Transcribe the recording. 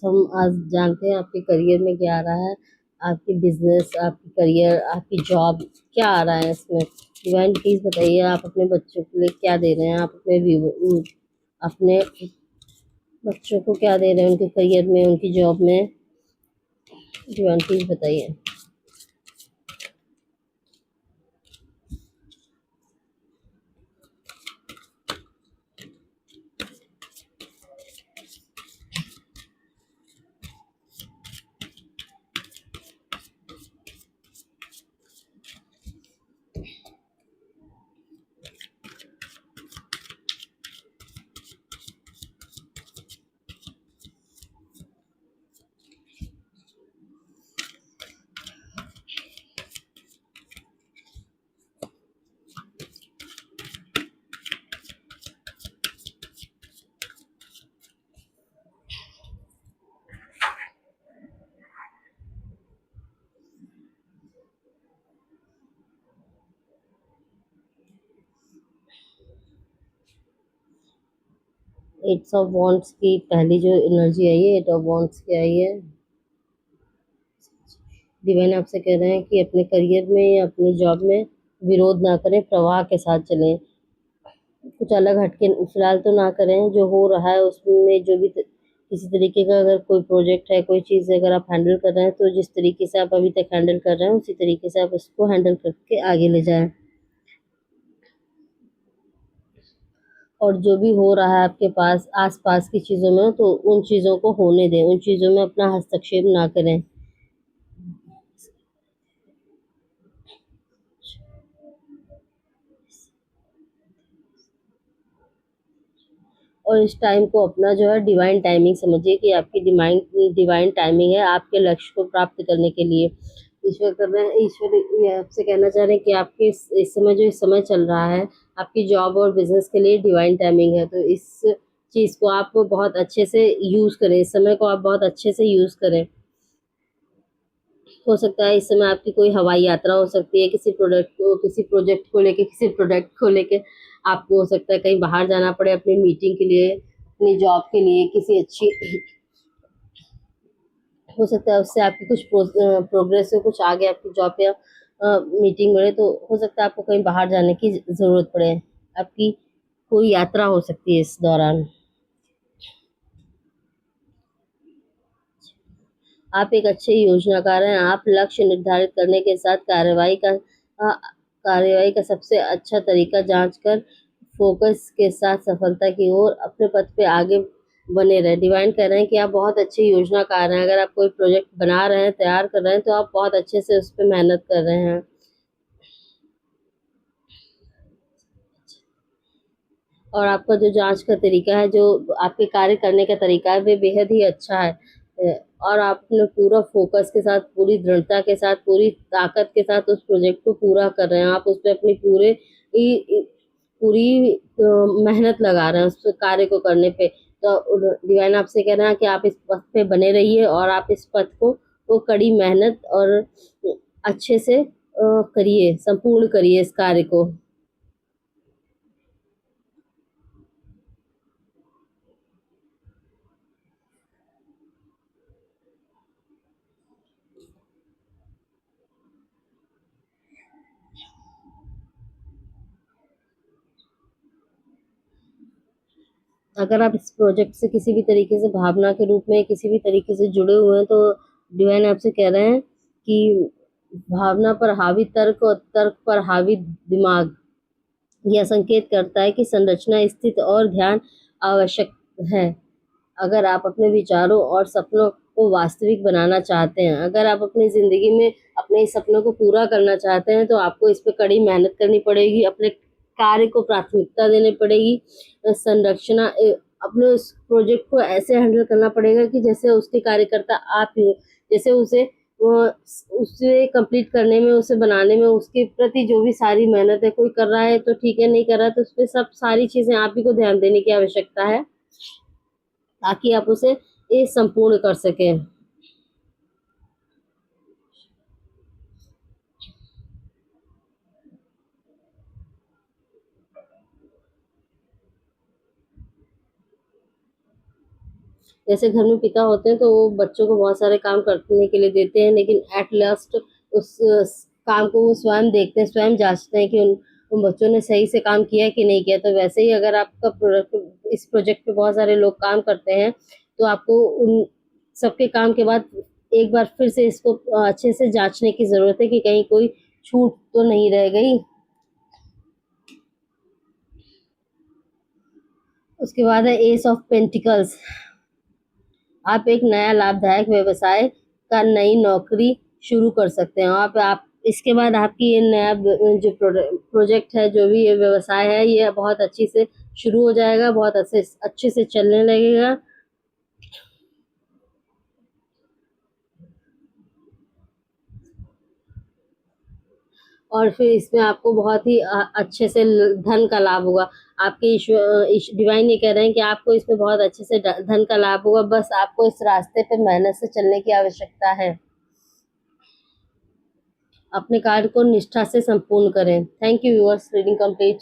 हम आज जानते हैं आपके करियर में क्या आ रहा है, आपकी बिजनेस, आपकी करियर, आपकी जॉब, क्या आ रहा है इसमें। डिवाइन प्लीज बताइए, आप अपने बच्चों के लिए क्या दे रहे हैं, आप अपने बच्चों को क्या दे रहे हैं, उनके करियर में, उनकी जॉब में। डिवाइन प्लीज बताइए। एट्स ऑफ वॉन्ट्स की पहली जो एनर्जी आई है, एट ऑफ वॉन्ट्स की आई है। डिवाइन आपसे कह रहे हैं कि अपने करियर में या अपनी जॉब में विरोध ना करें, प्रवाह के साथ चलें। कुछ अलग हटके फिलहाल तो ना करें, जो हो रहा है उसमें जो भी किसी तरीके का अगर कोई प्रोजेक्ट है, कोई चीज़ अगर आप हैंडल कर रहे हैं, तो जिस तरीके से आप अभी तक हैंडल कर रहे हैं उसी तरीके से आप उसको हैंडल करके आगे ले जाएं। और जो भी हो रहा है आपके पास आस पास की चीज़ों में, तो उन चीज़ों को होने दें, उन चीज़ों में अपना हस्तक्षेप ना करें। और इस टाइम को अपना जो है डिवाइन टाइमिंग समझिए, कि आपकी डिवाइन डिवाइन टाइमिंग है आपके लक्ष्य को प्राप्त करने के लिए। ईश्वर कर रहे हैं, ईश्वर ये आपसे कहना चाह रहे हैं कि आपके इस समय जो इस समय चल रहा है, आपकी जॉब और बिजनेस के लिए डिवाइन टाइमिंग है। तो इस चीज़ को आप बहुत अच्छे से यूज़ करें, इस समय को आप बहुत अच्छे से यूज़ करें। हो सकता है इस समय आपकी कोई हवाई यात्रा हो सकती है, किसी प्रोजेक्ट को लेके, किसी प्रोडक्ट को लेके आपको हो सकता है कहीं बाहर जाना पड़े अपनी मीटिंग के लिए, अपनी जॉब के लिए, किसी अच्छी हो सकता है उससे आपकी कुछ प्रोग्रेस हो, कुछ आगे आपकी जॉब या मीटिंग बढ़े, तो हो सकता है आपको कहीं बाहर जाने की ज़रूरत पड़े। आपकी कोई यात्रा हो सकती है इस दौरान। आप एक अच्छे योजनाकार हैं। आप लक्ष्य निर्धारित करने के साथ कार्यवाही का सबसे अच्छा तरीका जांच कर फोकस के साथ सफलता की ओर अपने पथ पे आगे बने रहे। डिवाइन कह रहे हैं कि आप बहुत अच्छे योजनाकार हैं। अगर आप कोई प्रोजेक्ट बना रहे हैं, तैयार कर रहे हैं, तो आप बहुत अच्छे से उस पर मेहनत कर रहे हैं। और आपका जो जांच का तरीका है, जो आपके कार्य करने का तरीका है, वे बेहद ही अच्छा है। और आप अपने पूरा फोकस के साथ, पूरी दृढ़ता के साथ, पूरी ताकत के साथ उस प्रोजेक्ट को पूरा कर रहे हैं। आप उस पर अपनी पूरी मेहनत लगा रहे हैं उस कार्य को करने पे। तो डिवाइन आपसे कह रहे हैं कि आप इस पथ पे बने रहिए, और आप इस पथ को वो कड़ी मेहनत और अच्छे से करिए, संपूर्ण करिए इस कार्य को। अगर आप इस प्रोजेक्ट से किसी भी तरीके से भावना के रूप में किसी भी तरीके से जुड़े हुए हैं, तो डिवाइन आपसे कह रहे हैं कि भावना पर हावी तर्क और तर्क पर हावी दिमाग यह संकेत करता है कि संरचना, स्थिति और ध्यान आवश्यक है। अगर आप अपने विचारों और सपनों को वास्तविक बनाना चाहते हैं, अगर आप अपनी ज़िंदगी में अपने इस सपनों को पूरा करना चाहते हैं, तो आपको इस पे कड़ी मेहनत करनी पड़ेगी, अपने कार्य को प्राथमिकता देनी पड़ेगी। संरचना अपने उस प्रोजेक्ट को ऐसे हैंडल करना पड़ेगा कि जैसे उसके कार्यकर्ता आप ही हो। जैसे उसे कंप्लीट करने में, उसे बनाने में, उसके प्रति जो भी सारी मेहनत है, कोई कर रहा है तो ठीक है, नहीं कर रहा है तो उस पर सब सारी चीज़ें आप ही को ध्यान देने की आवश्यकता है, ताकि आप उसे ये संपूर्ण कर सकें। जैसे घर में पिता होते हैं तो वो बच्चों को बहुत सारे काम करने के लिए देते हैं, लेकिन एट लास्ट उस काम को वो स्वयं देखते हैं, स्वयं जांचते हैं कि उन बच्चों ने सही से काम किया कि नहीं किया। तो वैसे ही अगर आपका प्रोडक्ट इस प्रोजेक्ट पे बहुत सारे लोग काम करते हैं तो आपको उन सबके काम के बाद एक बार फिर से इसको अच्छे से जांचने की जरूरत है कि कहीं कोई छूट तो नहीं रह गई। उसके बाद है एस ऑफ पेंटिकल्स। आप एक नया लाभदायक व्यवसाय का नई नौकरी शुरू कर सकते हैं। आप इसके बाद आपकी ये नया जो प्रोजेक्ट है, जो भी ये व्यवसाय है, ये बहुत अच्छी से शुरू हो जाएगा, बहुत अच्छे से चलने लगेगा। और फिर इसमें आपको बहुत ही अच्छे से धन का लाभ होगा। आपके डिवाइन ये कह रहे हैं कि आपको इसमें बहुत अच्छे से धन का लाभ होगा, बस आपको इस रास्ते पे मेहनत से चलने की आवश्यकता है। अपने कार्य को निष्ठा से संपूर्ण करें। Thank you viewers, reading complete.